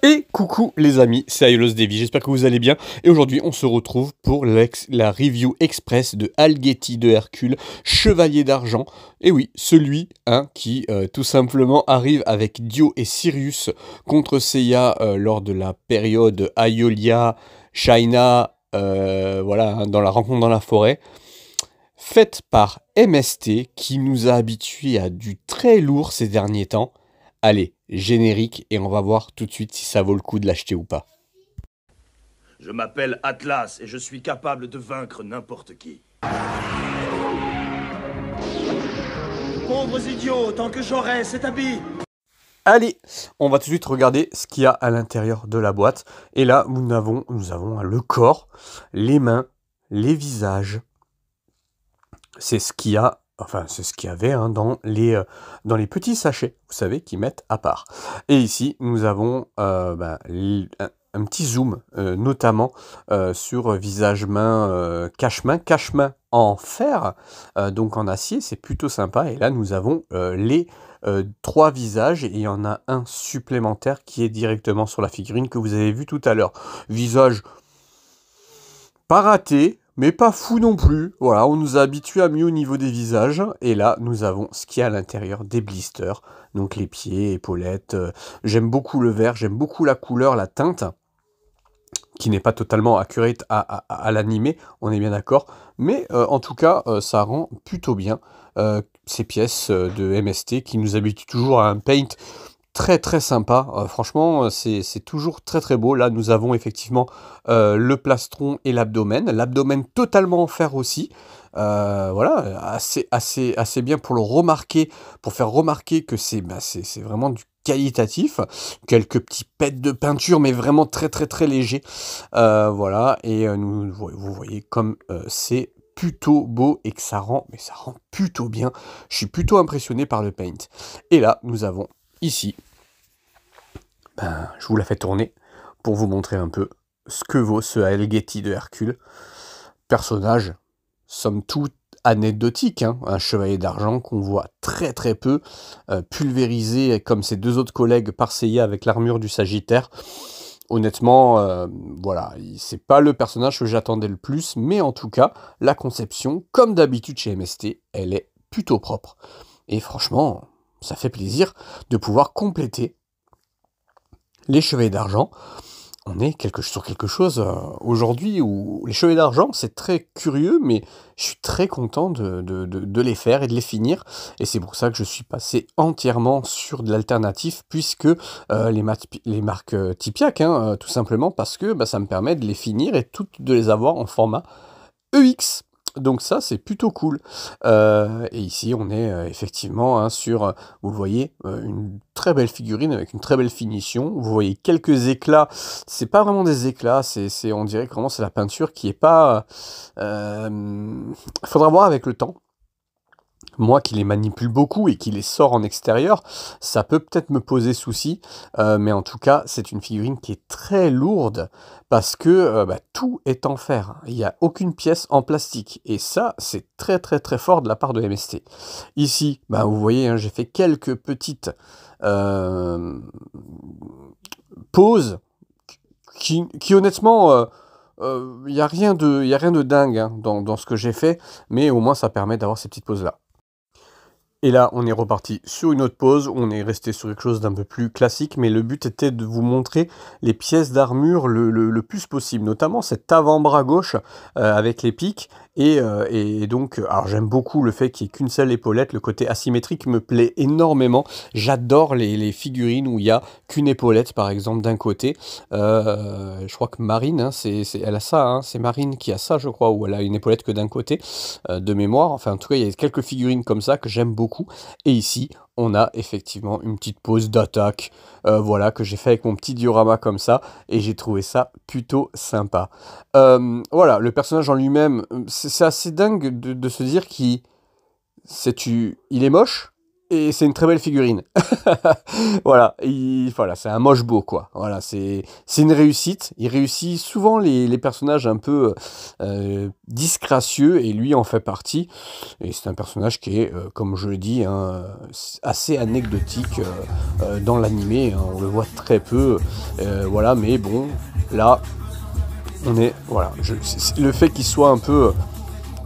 Et coucou les amis, c'est Aiolos Davy, j'espère que vous allez bien. Et aujourd'hui on se retrouve pour la review express de Alghetti de Hercule, Chevalier d'Argent. Et oui, celui qui tout simplement arrive avec Dio et Sirius contre Seiya lors de la période Aiolia, China, voilà, dans la rencontre dans la forêt. Faite par MST qui nous a habitués à du très lourd ces derniers temps. Allez, générique, et on va voir tout de suite si ça vaut le coup de l'acheter ou pas. Je m'appelle Atlas et je suis capable de vaincre n'importe qui. Pauvres idiots, tant que j'aurai cet habit. Allez, on va tout de suite regarder ce qu'il y a à l'intérieur de la boîte. Et là, nous avons le corps, les mains, les visages. C'est ce qu'il y a. Enfin, c'est ce qu'il y avait dans les petits sachets, vous savez, qu'ils mettent à part. Et ici, nous avons un petit zoom, notamment sur visage-main, cache-main en fer, donc en acier, c'est plutôt sympa. Et là, nous avons les 3 visages, et il y en a un supplémentaire qui est directement sur la figurine que vous avez vu tout à l'heure. Visage pas raté, mais pas fou non plus. Voilà, on nous a habitués à mieux au niveau des visages. Et là, nous avons ce qu'il y a à l'intérieur, des blisters. Donc les pieds, épaulettes. J'aime beaucoup le vert, j'aime beaucoup la couleur, la teinte, qui n'est pas totalement accurate à l'animé, on est bien d'accord. Mais en tout cas, ça rend plutôt bien ces pièces de MST qui nous habituent toujours à un paint très très sympa, franchement c'est toujours très très beau. Là nous avons effectivement le plastron et l'abdomen totalement en fer aussi, voilà, assez bien pour le remarquer, pour faire remarquer que c'est vraiment du qualitatif. Quelques petits pets de peinture mais vraiment très très très léger, voilà, et vous voyez comme c'est plutôt beau et que ça rend plutôt bien. Je suis plutôt impressionné par le paint. Et là nous avons ici, je vous la fais tourner pour vous montrer un peu ce que vaut ce Alghetti de Hercule. Personnage, somme toute anecdotique, un chevalier d'argent qu'on voit très très peu, pulvérisé comme ses 2 autres collègues par Seiya avec l'armure du Sagittaire. Honnêtement, voilà, c'est pas le personnage que j'attendais le plus, mais en tout cas, la conception, comme d'habitude chez MST, elle est plutôt propre. Et franchement, ça fait plaisir de pouvoir compléter les chevaliers d'argent. On est sur quelque chose aujourd'hui où les chevaliers d'argent, c'est très curieux, mais je suis très content de les faire et de les finir. Et c'est pour ça que je suis passé entièrement sur de l'alternatif, puisque les marques Tipiak, tout simplement parce que ça me permet de les finir et de les avoir en format EX. Donc ça, c'est plutôt cool. Et ici, on est effectivement sur, vous le voyez, une très belle figurine avec une très belle finition. Vous voyez quelques éclats. C'est pas vraiment des éclats, on dirait que vraiment c'est la peinture qui est pas... faudra voir avec le temps. Moi qui les manipule beaucoup et qui les sort en extérieur, ça peut peut-être me poser souci, mais en tout cas, c'est une figurine qui est très lourde parce que tout est en fer. Il n'y a aucune pièce en plastique et ça, c'est très très très fort de la part de MST. Ici, vous voyez, j'ai fait quelques petites poses qui honnêtement... il n'y a rien de dingue dans ce que j'ai fait, mais au moins ça permet d'avoir ces petites poses-là. Et là, on est reparti sur une autre pause, on est resté sur quelque chose d'un peu plus classique, mais le but était de vous montrer les pièces d'armure le plus possible, notamment cet avant-bras gauche avec les pics, et donc, alors j'aime beaucoup le fait qu'il n'y ait qu'une seule épaulette, le côté asymétrique me plaît énormément, j'adore les figurines où il n'y a qu'une épaulette, par exemple, d'un côté. Je crois que Marine, elle a ça, c'est Marine qui a ça, je crois, où elle a une épaulette que d'un côté, de mémoire. Enfin, en tout cas, il y a quelques figurines comme ça que j'aime beaucoup. Et ici, on a effectivement une petite pause d'attaque, voilà, que j'ai fait avec mon petit diorama comme ça, et j'ai trouvé ça plutôt sympa. Voilà, le personnage en lui-même, c'est assez dingue de se dire qu'il est moche, Et c'est une très belle figurine. Voilà, voilà, c'est un moche beau, quoi. Voilà, c'est une réussite. Il réussit souvent les personnages un peu disgracieux, et lui en fait partie. Et c'est un personnage qui est, comme je le dis, hein, assez anecdotique dans l'animé. Hein, on le voit très peu. Voilà, mais bon, là, on est... Voilà, le fait qu'il soit un peu...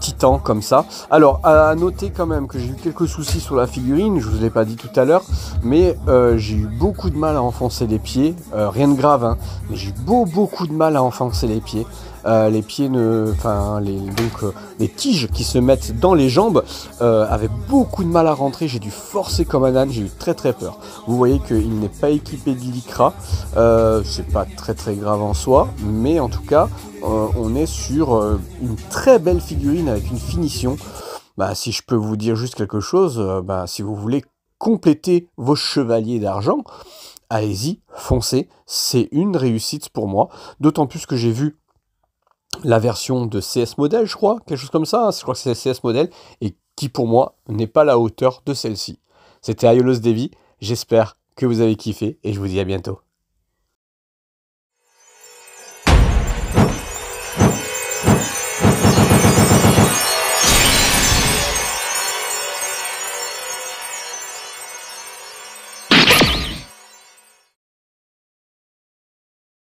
titan comme ça. Alors à noter quand même que j'ai eu quelques soucis sur la figurine, je vous l'ai pas dit tout à l'heure, mais j'ai eu beaucoup de mal à enfoncer les pieds, rien de grave, hein, mais j'ai eu beaucoup de mal à enfoncer les pieds. Les pieds enfin les tiges qui se mettent dans les jambes avaient beaucoup de mal à rentrer. J'ai dû forcer comme un âne, j'ai eu très peur. Vous voyez qu'il n'est pas équipé d'Elycra, c'est pas très grave en soi, mais en tout cas on est sur une très belle figurine avec une finition. Bah, si je peux vous dire juste quelque chose, si vous voulez compléter vos chevaliers d'argent, allez-y, foncez, c'est une réussite pour moi, d'autant plus que j'ai vu la version de CS Model, je crois, quelque chose comme ça, hein, je crois que c'est CS Model, et qui pour moi n'est pas à la hauteur de celle-ci. C'était Aiolos Devi, j'espère que vous avez kiffé, et je vous dis à bientôt.